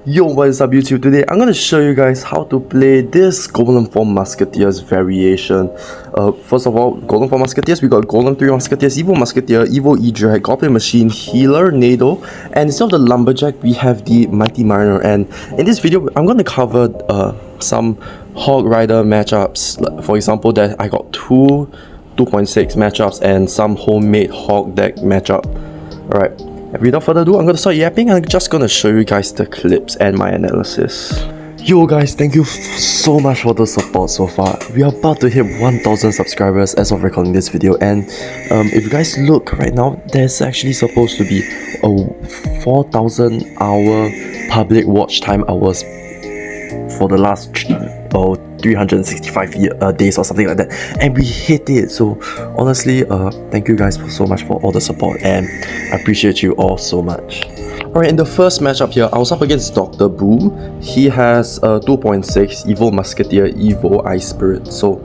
Yo, what is up YouTube? Today I'm going to show you guys how to play this Golem for Musketeers variation. First of all, Golem for Musketeers, we got Golem 3 Musketeers, Evo Musketeer, Evo E-Drag, Goblin Machine, Healer, Nado, and instead of the Lumberjack, we have the Mighty Miner. And in this video, I'm going to cover some Hog Rider matchups. For example, that I got two 2.6 matchups and some homemade Hog deck matchup. Alright. Without further ado, I'm gonna start yapping and I'm just gonna show you guys the clips and my analysis. Yo guys, thank you so much for the support so far. We are about to hit 1000 subscribers as of recording this video, and if you guys look right now, there's actually supposed to be a 4000 hour public watch time hours for the last 365 days or something like that, and we hit it. So honestly, thank you guys so much for all the support, and I appreciate you all so much. Alright, in the first matchup here, I was up against Dr. Boom. He has 2.6 Evo Musketeer, Evo Ice Spirit. So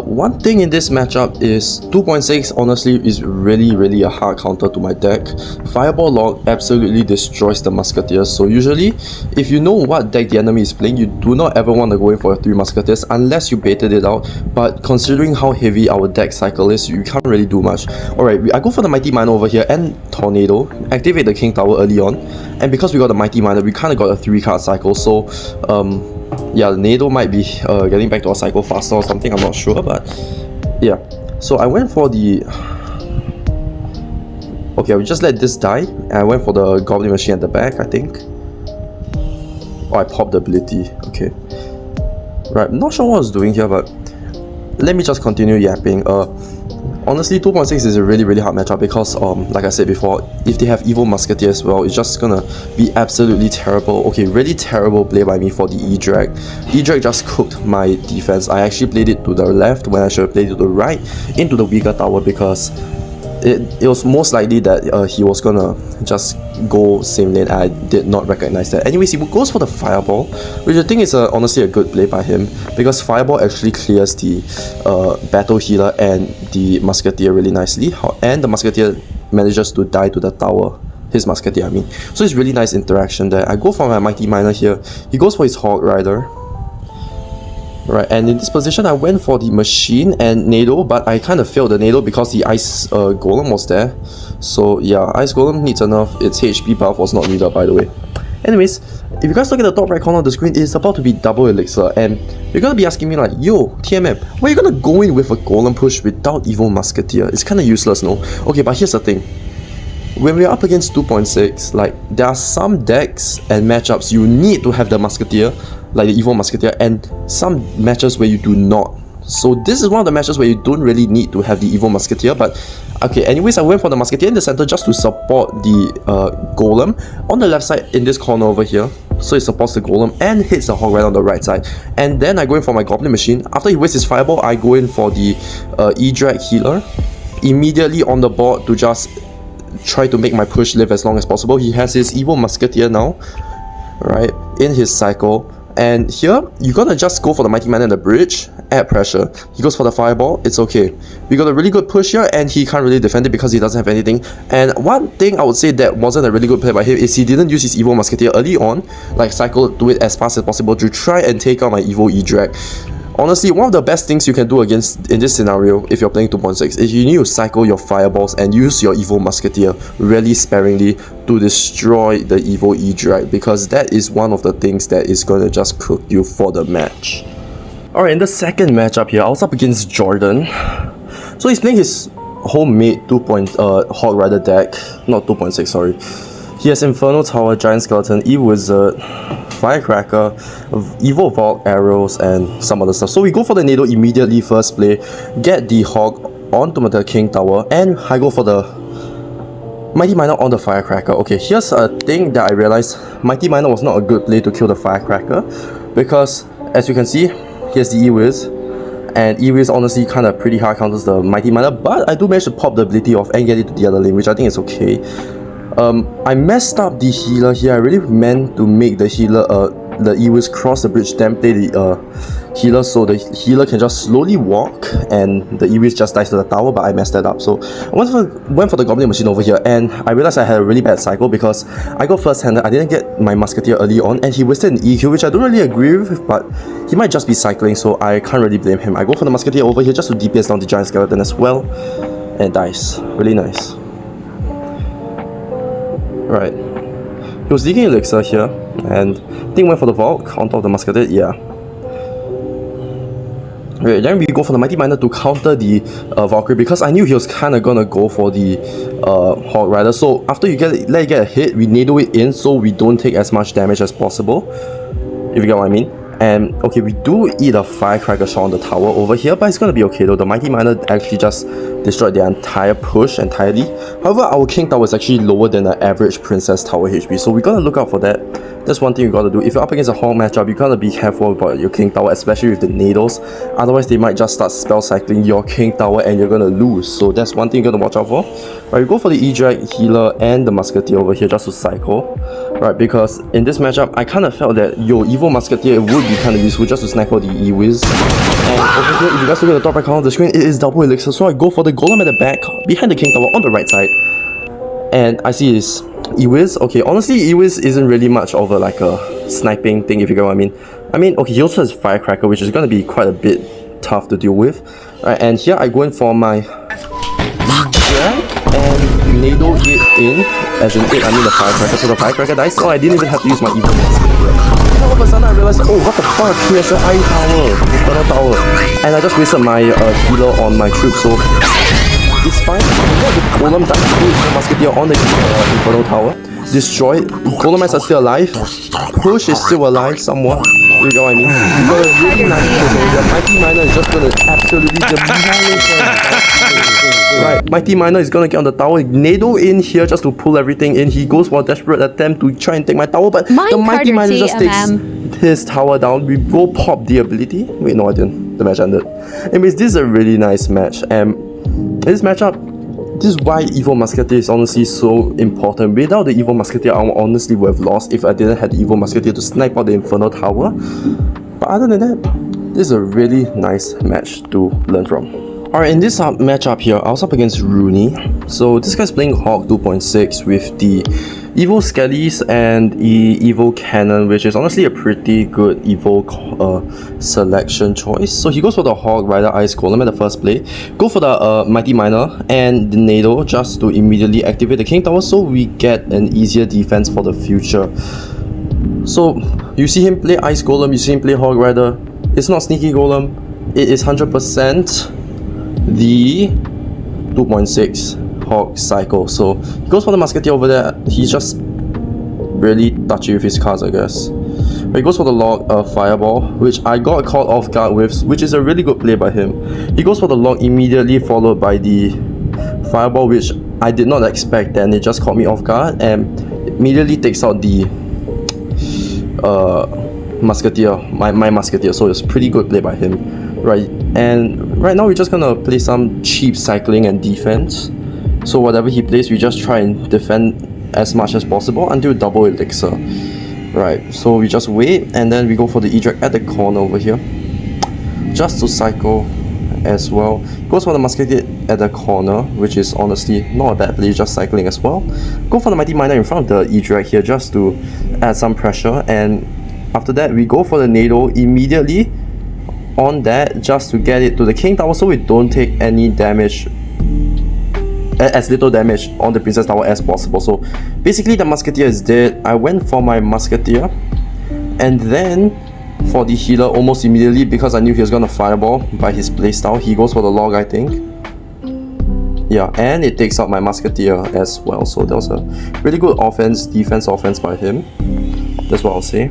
one thing in this matchup is 2.6 honestly is really a hard counter to my deck. Fireball Log absolutely destroys the Musketeers. So usually, if you know what deck the enemy is playing, you do not ever want to go in for a 3 Musketeers unless you baited it out. But considering how heavy our deck cycle is, you can't really do much. Alright, I go for the Mighty Miner over here and Tornado. Activate the King Tower early on. And because we got the Mighty Miner, we kind of got a 3-card cycle. So yeah, the Nado might be getting back to a cycle faster or something, I'm not sure, but yeah. So I went for the... Okay, we just let this die, and I went for the Goblin Machine at the back, I think. Oh, I popped the ability, okay. Right, I'm not sure what I was doing here, but let me just continue yapping. Honestly, 2.6 is a really hard matchup because, like I said before, if they have Evo Musketeer as well, it's just gonna be absolutely terrible. Okay, really terrible play by me for the E-Drag. E-Drag just cooked my defense. I actually played it to the left when I should have played it to the right, into the weaker tower, because it was most likely that he was gonna just go same lane. I did not recognize that. Anyways, he goes for the Fireball, which I think is honestly a good play by him, because Fireball actually clears the Battle Healer and the Musketeer really nicely, and the Musketeer manages to die to the tower. His Musketeer, I mean. So it's really nice interaction there. I go for my Mighty Miner here. He goes for his Hog Rider. Right, and in this position I went for the Machine and Nado, but I kind of failed the Nado because the Ice Golem was there. So yeah, Ice Golem needs enough. Its HP buff was not needed, by the way. Anyways, if you guys look at the top right corner of the screen, it's about to be double Elixir, and you're gonna be asking me like, yo, TMM, why are you gonna go in with a Golem push without Evo Musketeer? It's kind of useless, no? Okay, but here's the thing. When we're up against 2.6, like, there are some decks and matchups you need to have the Musketeer, like the Evo Musketeer, and some matches where you do not. So this is one of the matches where you don't really need to have the Evo Musketeer, but okay, anyways, I went for the Musketeer in the center just to support the Golem on the left side in this corner over here. So it supports the Golem and hits the Hog right on the right side. And then I go in for my Goblin Machine. After he wastes his Fireball, I go in for the E-Drag Healer. Immediately on the board to just try to make my push live as long as possible. He has his Evo Musketeer now, right, in his cycle. And here, you're gonna just go for the Mighty Man and the bridge, add pressure. He goes for the Fireball, it's okay. We got a really good push here, and he can't really defend it because he doesn't have anything. And one thing I would say that wasn't a really good play by him is he didn't use his Evo Musketeer early on, like cycle to it as fast as possible to try and take out my Evo E-Drag. Honestly, one of the best things you can do in this scenario, if you're playing 2.6, is you need to cycle your Fireballs and use your Evo Musketeer really sparingly to destroy the Evo E-Drag, because that is one of the things that is going to just cook you for the match. Alright, in the second matchup here, I was up against Jordan. So he's playing his homemade Hog Rider deck, not 2.6, sorry. He has Inferno Tower, Giant Skeleton, E-Wizard, Firecracker, Evo Vault, Arrows, and some other stuff. So we go for the Nado immediately first play, get the Hog onto the King Tower, and I go for the Mighty Miner on the Firecracker. Okay, here's a thing that I realized. Mighty Miner was not a good play to kill the Firecracker, because as you can see, here's the E-Wiz, and E-Wiz honestly kind of pretty hard counters the Mighty Miner, but I do manage to pop the ability off and get it to the other lane, which I think is okay. I messed up the healer here. I really meant to make the healer, the E-Wiz cross the bridge, then play the healer, so the healer can just slowly walk and the E-Wiz just dies to the tower, but I messed that up. So I went for the Goblin Machine over here, and I realized I had a really bad cycle because I got first-handed. I didn't get my Musketeer early on, and he wasted an EQ, which I don't really agree with, but he might just be cycling, so I can't really blame him. I go for the Musketeer over here just to DPS down the Giant Skeleton as well, and it dies. Really nice. Right. He was leaking Elixir here, and I think went for the Valk on top of the Musketeer, yeah. Right, then we go for the Mighty Miner to counter the Valkyrie because I knew he was kind of gonna go for the Hog Rider. So after you let it get a hit, we NATO it in so we don't take as much damage as possible, if you get what I mean. And okay, we do eat a Firecracker shot on the tower over here, but it's gonna be okay though. The Mighty Miner actually just destroyed their entire push entirely. However, our King Tower is actually lower than the average Princess Tower HP, so we gotta look out for that. That's one thing you gotta do. If you're up against a Hog matchup, you gotta be careful about your King Tower, especially with the Nados. Otherwise, they might just start spell cycling your King Tower and you're gonna lose. So that's one thing you gotta watch out for. Right, we go for the E-Drag, Healer, and the Musketeer over here just to cycle. Right, because in this matchup, I kind of felt that your Evil Musketeer would be kind of useful just to snipe out the E-Wiz. And over here, if you guys look at the top right corner of the screen, it is double Elixir. So I go for the Golem at the back, behind the King Tower on the right side. And I see his E-Wiz. Okay, honestly, E-Wiz isn't really much of a sniping thing, if you get what I mean. Okay, he also has Firecracker, which is gonna be quite a bit tough to deal with. Right, and here I go in for my drag and NATO it in, as in it, I mean the Firecracker, so the Firecracker dies, so I didn't even have to use my Evil Musketeer. And all of a sudden I realized, oh what the fuck, he has an Eye Tower, Infernal Tower, and I just wasted my healer on my troops, so it's fine. The Golem died to the Musketeer on the Infernal Tower. Destroyed. Golemites are still alive. Push is still alive somewhat. You know what I mean? You got a really nice push. The Mighty Miner is just gonna absolutely demolish them. Right, Mighty Miner is gonna get on the tower. NATO in here just to pull everything in. He goes for a desperate attempt to try and take my tower, but the Mighty Miner just takes his tower down. We will pop the ability. Wait, no I didn't. The match ended. Anyways, this is a really nice match. This matchup, this is why Evil Musketeer is honestly so important. Without the Evil Musketeer, I honestly would have lost if I didn't have the Evil Musketeer to snipe out the Infernal Tower. But other than that, this is a really nice match to learn from. Alright, in this matchup here, I was up against Rooney. So this guy's playing Hawk 2.6 with the Evil Skellies and the Evil Cannon, which is honestly a pretty good Evil selection choice. So he goes for the Hog Rider Ice Golem at the first play. Go for the Mighty Miner and the NATO just to immediately activate the King Tower so we get an easier defense for the future. So you see him play Ice Golem, you see him play Hog Rider. It's not Sneaky Golem, it is 100% the 2.6 Hog cycle. So he goes for the Musketeer over there. He's just really touchy with his cards, I guess. But he goes for the Log Fireball, which I got caught off guard with, which is a really good play by him. He goes for the Log immediately followed by the Fireball, which I did not expect, and it just caught me off guard and immediately takes out the Musketeer, my Musketeer. So it's pretty good play by him. Right, and right now we're just gonna play some cheap cycling and defense. So whatever he plays, we just try and defend as much as possible until double Elixir. Right, so we just wait and then we go for the E-Drag at the corner over here, just to cycle as well. Goes for the Musketeer at the corner, which is honestly not a bad play, just cycling as well. Go for the Mighty Miner in front of the E-Drag here just to add some pressure, and after that we go for the NATO immediately on that just to get it to the King Tower so we don't take any damage, as little damage on the Princess Tower as possible. So basically the Musketeer is dead. I went for my Musketeer and then for the healer almost immediately because I knew he was gonna Fireball by his playstyle. He goes for the Log, I think. Yeah, and it takes out my Musketeer as well. So that was a really good offense by him. That's what I'll say.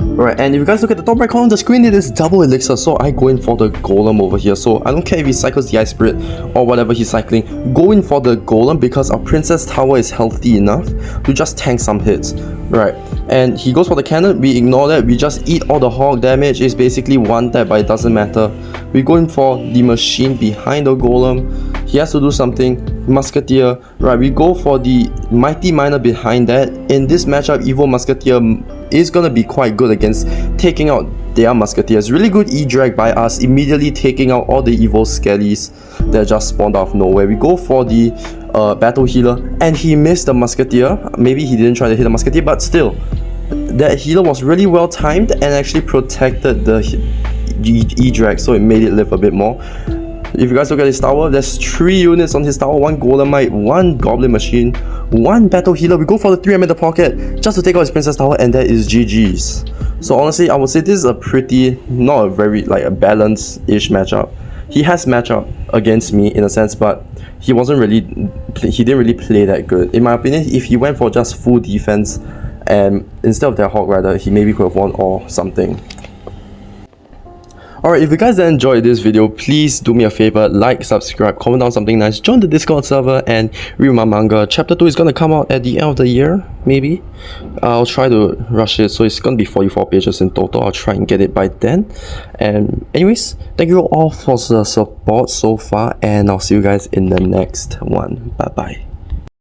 Alright, and if you guys look at the top right corner of the screen, it is double Elixir, so I go in for the Golem over here. So I don't care if he cycles the Ice Spirit or whatever he's cycling, go in for the Golem because our Princess Tower is healthy enough to just tank some hits. Right, and he goes for the Cannon, we ignore that, we just eat all the Hog damage. It's basically one tap, but it doesn't matter. We go in for the Machine behind the Golem. He has to do something. Musketeer. Right, we go for the Mighty Miner behind that. In this matchup, Evil Musketeer is gonna be quite good against taking out they are Musketeers. Really good E-drag by us, immediately taking out all the evil skellies that just spawned out of nowhere. We go for the battle healer, and he missed the Musketeer. Maybe he didn't try to hit the Musketeer, but still, that healer was really well timed and actually protected the E-drag, so it made it live a bit more. If you guys look at his tower, there's 3 units on his tower, 1 Golemite, 1 Goblin Machine, 1 Battle Healer. We go for the 3M in the pocket just to take out his Princess Tower, and that is GG's. So honestly, I would say this is a pretty, not a very, like a balanced-ish matchup. He has matchup against me in a sense, but he didn't really play that good. In my opinion, if he went for just full defense, and instead of that Hog Rider, he maybe could have won or something. Alright, if you guys enjoyed this video, please do me a favor, like, subscribe, comment down something nice, join the Discord server, and read my manga. Chapter 2 is gonna come out at the end of the year, maybe. I'll try to rush it, so it's gonna be 44 pages in total. I'll try and get it by then. And anyways, thank you all for the support so far, and I'll see you guys in the next one. Bye bye.